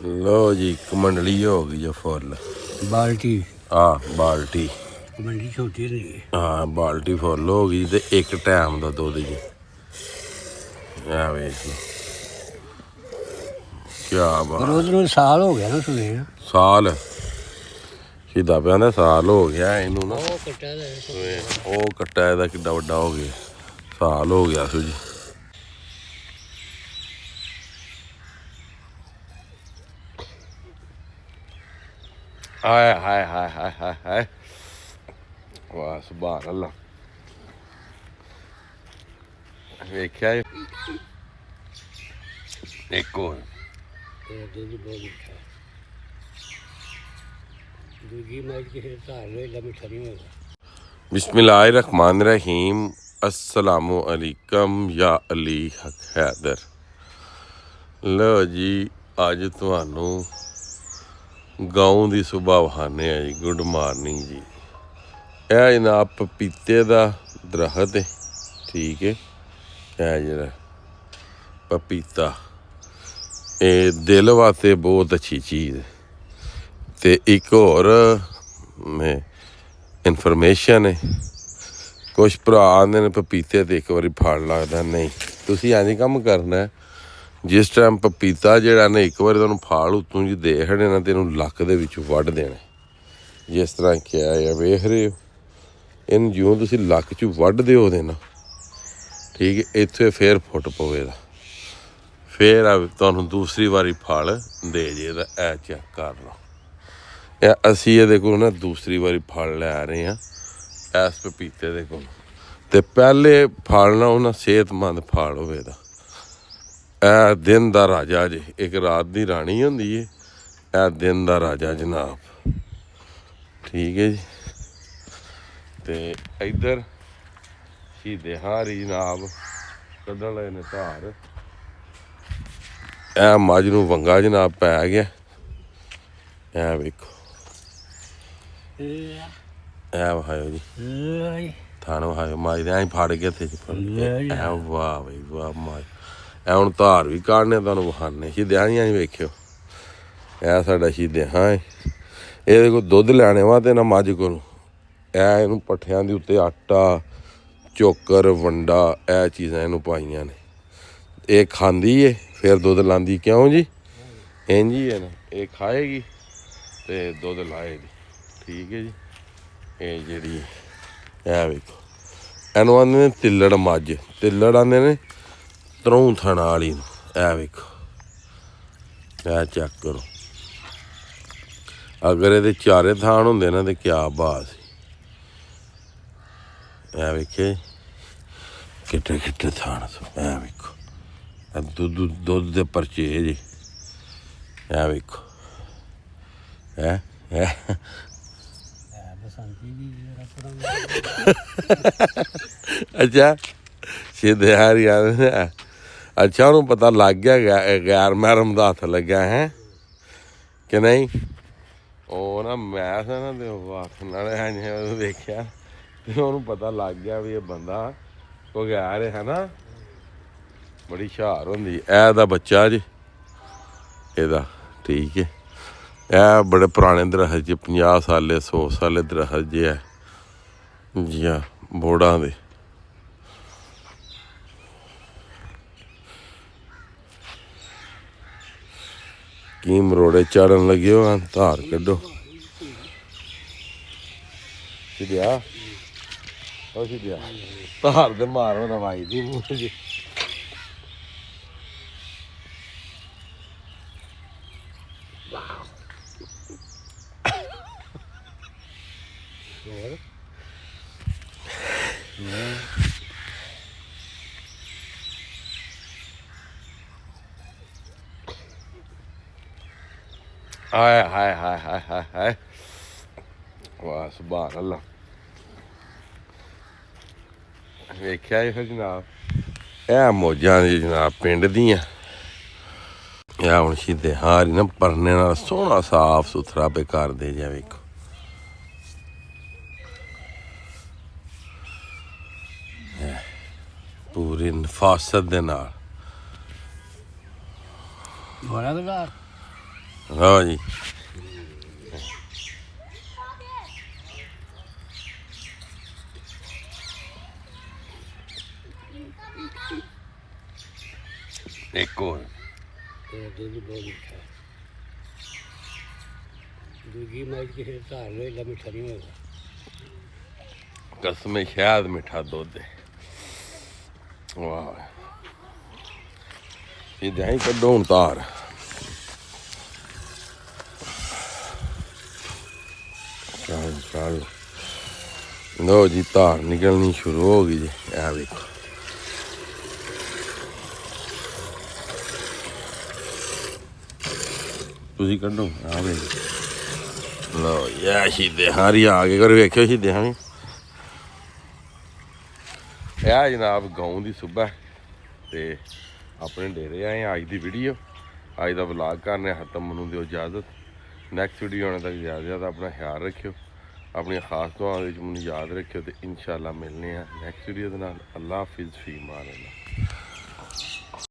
लो जी कमंडली हो गई है फुल बाल्टी हाँ बाल्टी मंडी छोटी नहीं है। हाँ बाल्टी फुल हो गई तो एक टाइम का दुद्ध जी वेख लो क्या पर बात उधर साल हो गया ना सुने साल सीधा पे साल हो गया इनू ना वो कट्टा ਇਹਦਾ ਕਿੱਡਾ ਵੱਡਾ ਹੋ ਗਿਆ ਸਾਲ ਹੋ ਗਿਆ ਸੂ ਜੀ ਹਾਏ ਹਾਏ ਹਾਏ ਹਾਏ ਹਾਏ ਹਾਏ ਵਾਹ ਸੁਭਾਨ ਅੱਲਾ ਵੇਖਿਆ ਇੱਕ ਹੋਰ दूध बहुत मीठा दूधी मैच के धार लो इला मीठा नहीं होगा। बिस्मिल्लाहिर्रहमानिर्रहीम अस्सलामु अलैकुम या अली हक हैदर लो जी अज तुहानू गाँव की सुबह वहाने जी गुड मॉर्निंग जी यह जनाब पपीते का दरख्त है ठीक है यह जरा पपीता ये दिल वास्ते बहुत अच्छी चीज़ है तो एक और मैं इन्फॉर्मेशन है कुछ भरा आते हैं पपीते तो एक बार फड़ लगता नहीं तुसी इंज काम करना जिस टाइम पपीता जोड़ा ने एक बार तुम फाड़ उत्तों जी दे खड़े ना तेन लक दे वढ़ देना जिस तरह क्या है वेख रहे हो इन ज्यों तुम लक च वढ़ दो देना ठीक है इत्थे फिर फुट पवेगा फिर तुहानू दूसरी बारी फल दे जे ए चेक कर लो असी ये को ना दूसरी बारी फल लै रहे हैं इस पपीते दे को ते पहले फल ना उन्हें सेहतमंद फल होवेगा ए दिन दा राजा जे एक रात दी रानी होंदी है ए दिन दा राजा जनाब ठीक है जी ते इधर शहीदे हारी जनाब कड्ढन लगे ने धार ए मझ नूं वंगा जनाब पै गया ए वेखो ए वहायो जी थान वहायो मझ दे अं फड़ के थे वाह भाई वाह मझ ए हुण धार भी काढ़ने तुहानूं वखाने शहीदे हां वेख्यो ए साडा शहीदे हां ये कोई दुद्ध लैने वा ते ना मझ कोलों ए इहनूं पट्ठियां दे उत्ते आटा चोकर वंडा ए चीज़ां इहनूं पाईयां ने ये खांदी है फिर दुद्ध लांदी क्यों जी इंज ही है ना ये खाएगी तो दुद्ध लाएगी ठीक है जी ये जी है वेखो इनू आंदे ने तिल्लड़ मझ तिल्लड़ आंदे ने त्रौं थणा वाली ए वेखो ए चेक करो अगर ये चारे थान होंदे ना तो क्या बात ए वेखे किट्ठे किट्ठे थान ए वेखो दुद्ध दे परचे जी ए वेखो अच्छा सीधे हारी अच्छा उन्होंने पता लग गया गैर महरम का हथ लग्या है कि नहीं ਉਹ ਨਾ ਮੈਂ ਸੀ ਨਾ ਤੇ ਵਾਖ ਨਾਲੇ ਵੇਖਿਆ ਤੇ ਉਹਨੂੰ ਪਤਾ ਲੱਗ ਗਿਆ ਵੀ ਇਹ ਬੰਦਾ ਬਗੈਰ ਹੈ ਨਾ ਬੜੀ ਹੁਸ਼ਿਆਰ ਹੁੰਦੀ ਇਹ ਦਾ ਬੱਚਾ ਜੀ ਇਹਦਾ ਠੀਕ ਹੈ ਇਹ ਬੜੇ ਪੁਰਾਣੇ ਦਰਖਤ ਜੀ 50 ਸਾਲੇ 100 ਸਾਲੇ ਦਰਖਤ ਜੇ ਹੈ ਜੀ ਆ ਬੋੜਾਂ ਦੇ ਕੀ ਮਰੋੜੇ ਚਾੜਨ ਲੱਗੇ ਹੋ ਧਾਰ ਕੱਢੋ ਸਿੱਧਿਆ ਉਹ ਸਿੱਧਿਆ ਧਾਰ ਦੇ ਮਾਰੋ ਦਵਾਈ ਦੀ ਮੂੰਹ ਜੀ हाय हाय हाय हाय हाय हाय वाह सुभान अल्लाह वेख्या जी जनाब ਇਹ ਮੌਜਾਂ ਜੀ जनाब पिंड दियां ਇਹ ਹੁਣ ਸ਼ਹੀਦੇ ਹਾਰੀ ਨਾ ਪਰਨੇ ਨਾਲ ਸੋਹਣਾ ਸਾਫ ਸੁਥਰਾ पे कर दे जा वेखो पूरी नफासत दे नाल बड़ा गला ਲਓ ਜੀ ਇੱਕ ਹੋਰ ਤੇ ਦੁੱਧ ਬਹੁਤ ਮਿੱਠਾ ਦੂਜੀ ਮੈਚ ਕਿਸੇ ਧਾਰ ਲੋ ਇੰਨਾ ਮਿੱਠਾ ਨਹੀਂ ਹੋਏਗਾ ਕਸਮੇ ਸ਼ਾਇਦ ਮਿੱਠਾ ਦੁੱਧ ਹੈ ਵਾਹ ਇਹ ਜਾਈ ਕੱਢੋ ਹੁਣ ਤਾਰ ਚੱਲ ਲਓ ਜੀ ਤਾਰ ਨਿਕਲਣੀ ਸ਼ੁਰੂ ਹੋ ਗਈ ਜੀ ਇਹ ਵੇਖੋ ਤੁਸੀਂ ਕੱਢੋ ਆ ਵੇ ਲਓ ਯਾ ਸ਼ੀਦੇ ਹਾਰੀ ਆ ਕੇ ਕਰ ਵੇਖਿਓ ਸ਼ੀਦੇ ਹਾਂ ਇਹ ਜਨਾਬ ਗਾਉਂ ਦੀ ਸੁਬਾ ਤੇ ਆਪਣੇ ਡੇਰੇ ਆਏ ਅੱਜ ਦੀ ਵੀਡੀਓ ਅੱਜ ਦਾ ਵਲੌਗ ਕਰਨੇ ਖਤਮ ਮੈਨੂੰ ਦਿਓ ਇਜਾਜ਼ਤ ਨੈਕਸਟ ਵੀਡੀਓ ਆਉਣ ਤੱਕ ਜ਼ਿਆਦਾ ਆਪਣਾ ਖਿਆਲ ਰੱਖਿਓ ਆਪਣੀਆਂ ਖਾਸ ਦੁਆਵਾਂ ਵਿੱਚ ਮੈਨੂੰ ਯਾਦ ਰੱਖਿਓ ਤੇ ਇਨਸ਼ਾਅੱਲਾ ਮਿਲਨੇ ਆ ਨੈਕਸਟ ਵੀਡੀਓ ਦੇ ਨਾਲ ਅੱਲਾ ਹਾਫਿਜ਼ ਫੀ ਮਾਨ ਅੱਲਾ